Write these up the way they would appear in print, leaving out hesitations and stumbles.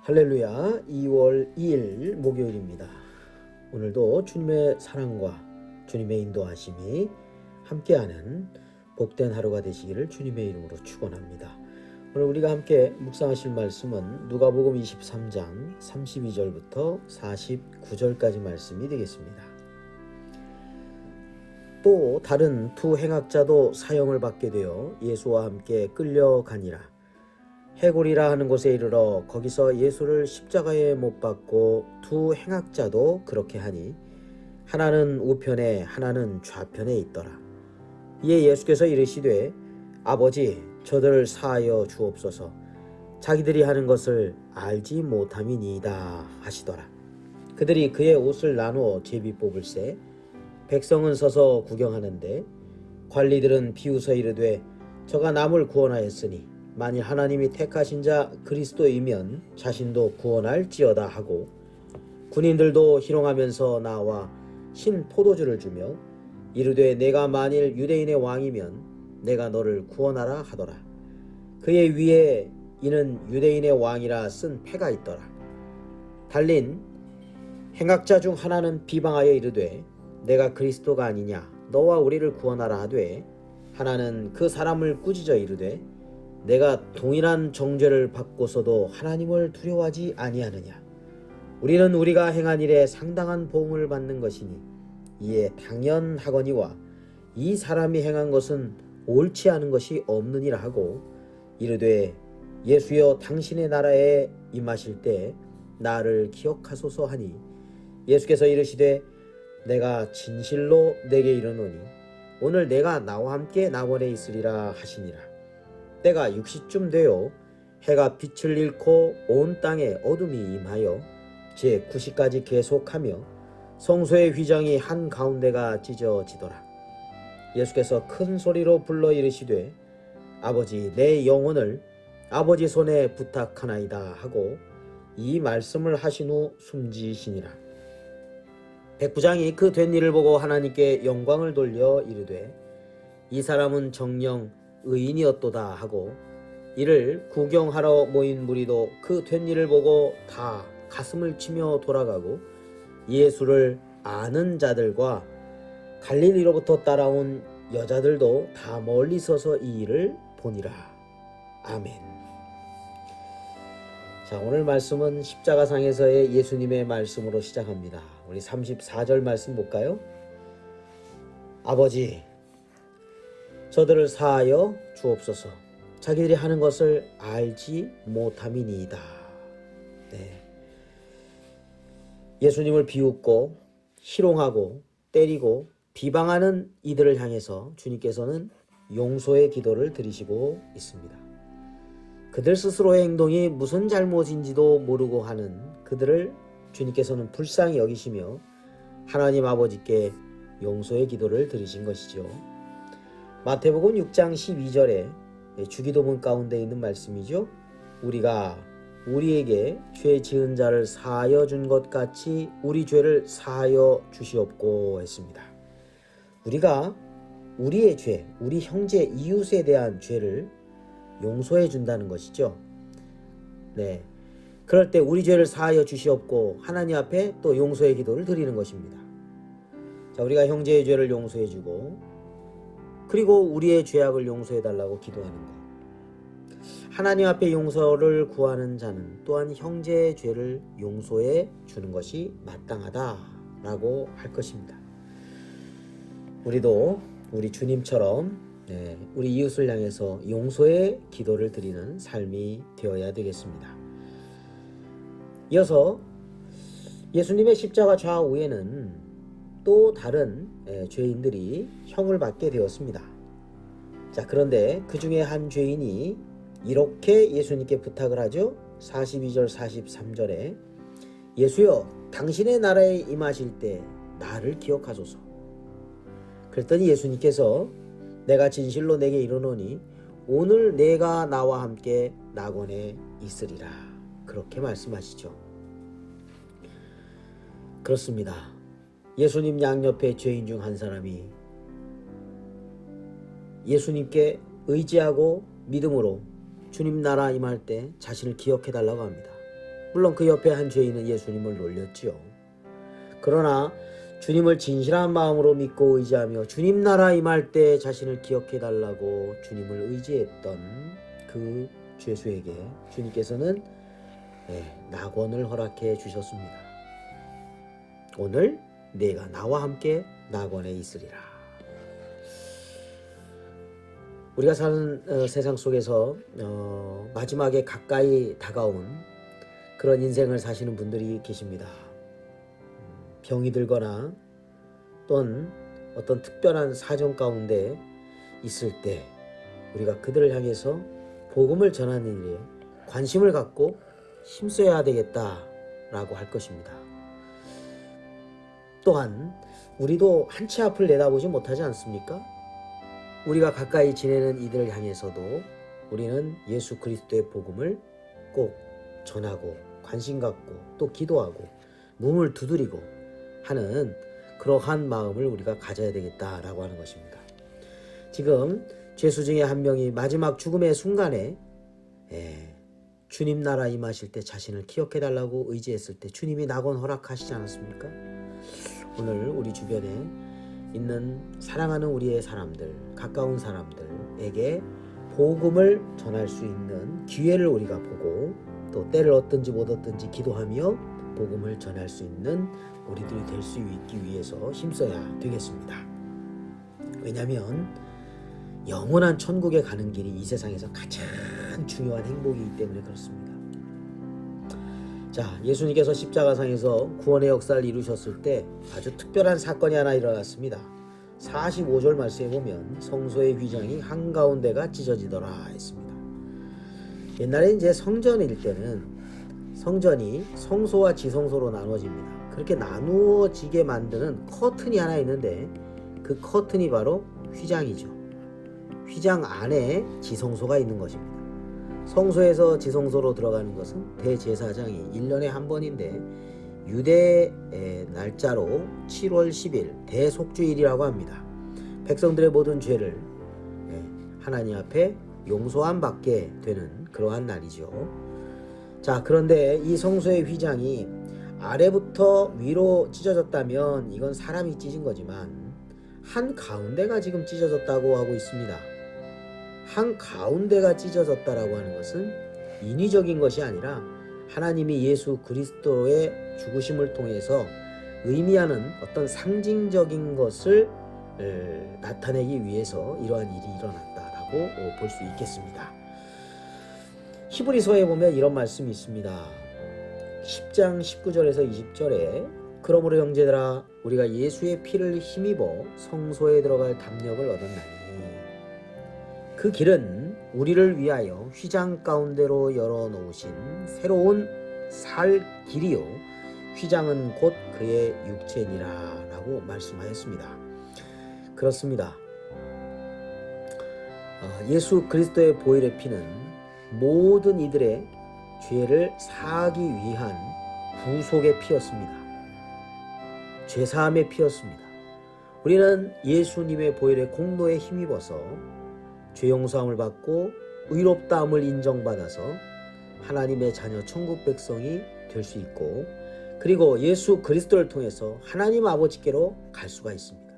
할렐루야. 2월 2일 목요일입니다. 오늘도 주님의 사랑과 주님의 인도하심이 함께하는 복된 하루가 되시기를 주님의 이름으로 축원합니다. 오늘 우리가 함께 묵상하실 말씀은 누가복음 23장 32절부터 49절까지 말씀이 되겠습니다. 또 다른 두 행악자도 사형을 받게 되어 예수와 함께 끌려가니라. 해골이라 하는 곳에 이르러 거기서 예수를 십자가에 못 박고 두 행악자도 그렇게 하니 하나는 우편에 하나는 좌편에 있더라. 이에 예수께서 이르시되 아버지 저들을 사하여 주옵소서. 자기들이 하는 것을 알지 못함이니이다 하시더라. 그들이 그의 옷을 나누어 제비 뽑을새 백성은 서서 구경하는데 관리들은 비웃어 이르되 저가 남을 구원하였으니 만일 하나님이 택하신 자 그리스도이면 자신도 구원할지어다 하고 군인들도 희롱하면서 나와 신 포도주를 주며 이르되 내가 만일 유대인의 왕이면 내가 너를 구원하라 하더라. 그의 위에 이는 유대인의 왕이라 쓴 패가 있더라. 달린 행악자 중 하나는 비방하여 이르되 내가 그리스도가 아니냐 너와 우리를 구원하라 하되 하나는 그 사람을 꾸짖어 이르되 내가 동일한 정죄를 받고서도 하나님을 두려워하지 아니하느냐. 우리는 우리가 행한 일에 상당한 보응을 받는 것이니 이에 당연하거니와 이 사람이 행한 것은 옳지 않은 것이 없느니라 하고 이르되 예수여 당신의 나라에 임하실 때 나를 기억하소서 하니 예수께서 이르시되 내가 진실로 내게 이르노니 오늘 내가 나와 함께 낙원에 있으리라 하시니라. 때가 6시쯤 되어 해가 빛을 잃고 온 땅에 어둠이 임하여 제 9시까지 계속하며 성소의 휘장이 한가운데가 찢어지더라. 예수께서 큰 소리로 불러 이르시되 아버지 내 영혼을 아버지 손에 부탁하나이다 하고 이 말씀을 하신 후 숨지시니라. 백부장이 그 된 일을 보고 하나님께 영광을 돌려 이르되 이 사람은 정녕 의인이었도다 하고 이를 구경하러 모인 무리도 그 된 일을 보고 다 가슴을 치며 돌아가고 예수를 아는 자들과 갈릴리로부터 따라온 여자들도 다 멀리 서서 이 일을 보니라. 아멘. 자, 오늘 말씀은 십자가상에서의 예수님의 말씀으로 시작합니다. 우리 34절 말씀 볼까요? 아버지 저들을 사하여 주옵소서. 자기들이 하는 것을 알지 못함이니이다. 네. 예수님을 비웃고 희롱하고 때리고 비방하는 이들을 향해서 주님께서는 용서의 기도를 드리시고 있습니다. 그들 스스로의 행동이 무슨 잘못인지도 모르고 하는 그들을 주님께서는 불쌍히 여기시며 하나님 아버지께 용서의 기도를 드리신 것이죠. 마태복음 6장 12절에 주기도문 가운데 있는 말씀이죠. 우리가 우리에게 죄 지은 자를 사하여 준 것 같이 우리 죄를 사하여 주시옵고 했습니다. 우리가 우리의 죄, 우리 형제 이웃에 대한 죄를 용서해 준다는 것이죠. 네, 그럴 때 우리 죄를 사하여 주시옵고 하나님 앞에 또 용서의 기도를 드리는 것입니다. 자, 우리가 형제의 죄를 용서해 주고 그리고 우리의 죄악을 용서해 달라고 기도하는 것. 하나님 앞에 용서를 구하는 자는 또한 형제의 죄를 용서해 주는 것이 마땅하다라고 할 것입니다. 우리도 우리 주님처럼 우리 이웃을 향해서 용서의 기도를 드리는 삶이 되어야 되겠습니다. 이어서 예수님의 십자가 좌우에는 또 다른 죄인들이 형을 받게 되었습니다. 자, 그런데 그 중에 한 죄인이 이렇게 예수님께 부탁을 하죠. 42절 43절에 예수여 당신의 나라에 임하실 때 나를 기억하소서. 그랬더니 예수님께서 내가 진실로 내게 이르노니 오늘 내가 나와 함께 낙원에 있으리라. 그렇게 말씀하시죠. 그렇습니다. 예수님 양옆에 죄인 중 한 사람이 예수님께 의지하고 믿음으로 주님 나라 임할 때 자신을 기억해 달라고 합니다. 물론 그 옆에 한 죄인은 예수님을 놀렸지요. 그러나 주님을 진실한 마음으로 믿고 의지하며 주님 나라 임할 때 자신을 기억해 달라고 주님을 의지했던 그 죄수에게 주님께서는 낙원을 허락해 주셨습니다. 오늘 내가 나와 함께 낙원에 있으리라. 우리가 사는 세상 속에서 마지막에 가까이 다가온 그런 인생을 사시는 분들이 계십니다. 병이 들거나 또는 어떤 특별한 사정 가운데 있을 때 우리가 그들을 향해서 복음을 전하는 일에 관심을 갖고 힘써야 되겠다라고 할 것입니다. 또한 우리도 한 치 앞을 내다보지 못하지 않습니까? 우리가 가까이 지내는 이들을 향해서도 우리는 예수 그리스도의 복음을 꼭 전하고 관심 갖고 또 기도하고 몸을 두드리고 하는 그러한 마음을 우리가 가져야 되겠다라고 하는 것입니다. 지금 죄수 중에 한 명이 마지막 죽음의 순간에 주님 나라 임하실 때 자신을 기억해 달라고 의지했을 때 주님이 낙원 허락하시지 않았습니까? 오늘 우리 주변에 있는 사랑하는 우리의 사람들, 가까운 사람들에게 복음을 전할 수 있는 기회를 우리가 보고 또 때를 얻든지 못 얻든지 기도하며 복음을 전할 수 있는 우리들이 될 수 있기 위해서 힘써야 되겠습니다. 왜냐하면 영원한 천국에 가는 길이 이 세상에서 가장 중요한 행복이기 때문에 그렇습니다. 자, 예수님께서 십자가상에서 구원의 역사를 이루셨을 때 아주 특별한 사건이 하나 일어났습니다. 45절 말씀에 보면 성소의 휘장이 한가운데가 찢어지더라 했습니다. 옛날에 이제 성전일 때는 성전이 성소와 지성소로 나누어집니다. 그렇게 나누어지게 만드는 커튼이 하나 있는데 그 커튼이 바로 휘장이죠. 휘장 안에 지성소가 있는 것입니다. 성소에서 지성소로 들어가는 것은 대제사장이 1년에 한 번인데 유대 날짜로 7월 10일 대속주일이라고 합니다. 백성들의 모든 죄를 하나님 앞에 용서함 받게 되는 그러한 날이죠. 자, 그런데 이 성소의 휘장이 아래부터 위로 찢어졌다면 이건 사람이 찢은 거지만 한 가운데가 지금 찢어졌다고 하고 있습니다. 한 가운데가 찢어졌다라고 하는 것은 인위적인 것이 아니라 하나님이 예수 그리스도의 죽으심을 통해서 의미하는 어떤 상징적인 것을 나타내기 위해서 이러한 일이 일어났다라고 볼 수 있겠습니다. 히브리서에 보면 이런 말씀이 있습니다. 10장 19절에서 20절에 그러므로 형제들아 우리가 예수의 피를 힘입어 성소에 들어갈 담력을 얻었나니 그 길은 우리를 위하여 휘장 가운데로 열어놓으신 새로운 살 길이요 휘장은 곧 그의 육체니라 라고 말씀하였습니다. 그렇습니다. 예수 그리스도의 보혈의 피는 모든 이들의 죄를 사하기 위한 구속의 피였습니다. 죄사함의 피였습니다. 우리는 예수님의 보혈의 공로에 힘입어서 죄 용서함을 받고 의롭다함을 인정받아서 하나님의 자녀 천국 백성이 될 수 있고 그리고 예수 그리스도를 통해서 하나님 아버지께로 갈 수가 있습니다.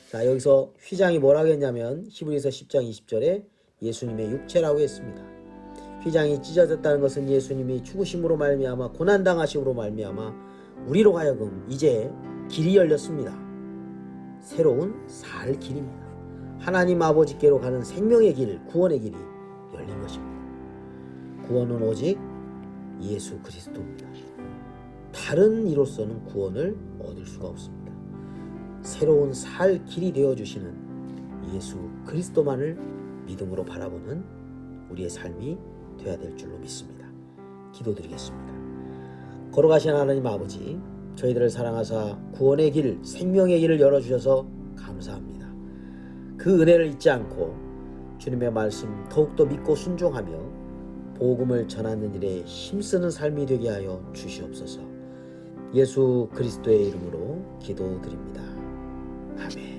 자, 여기서 휘장이 뭐라고 했냐면 히브리서 10장 20절에 예수님의 육체라고 했습니다. 휘장이 찢어졌다는 것은 예수님이 죽으심으로 말미암아 고난당하심으로 말미암아 우리로 하여금 이제 길이 열렸습니다. 새로운 살 길입니다. 하나님 아버지께로 가는 생명의 길, 구원의 길이 열린 것입니다. 구원은 오직 예수 그리스도입니다. 다른 이로서는 구원을 얻을 수가 없습니다. 새로운 살 길이 되어주시는 예수 그리스도만을 믿음으로 바라보는 우리의 삶이 되어야 될 줄로 믿습니다. 기도드리겠습니다. 걸어가신 하나님 아버지, 저희들을 사랑하사 구원의 길, 생명의 길을 열어주셔서 감사합니다. 그 은혜를 잊지 않고 주님의 말씀 더욱더 믿고 순종하며 복음을 전하는 일에 힘쓰는 삶이 되게 하여 주시옵소서. 예수 그리스도의 이름으로 기도드립니다. 아멘.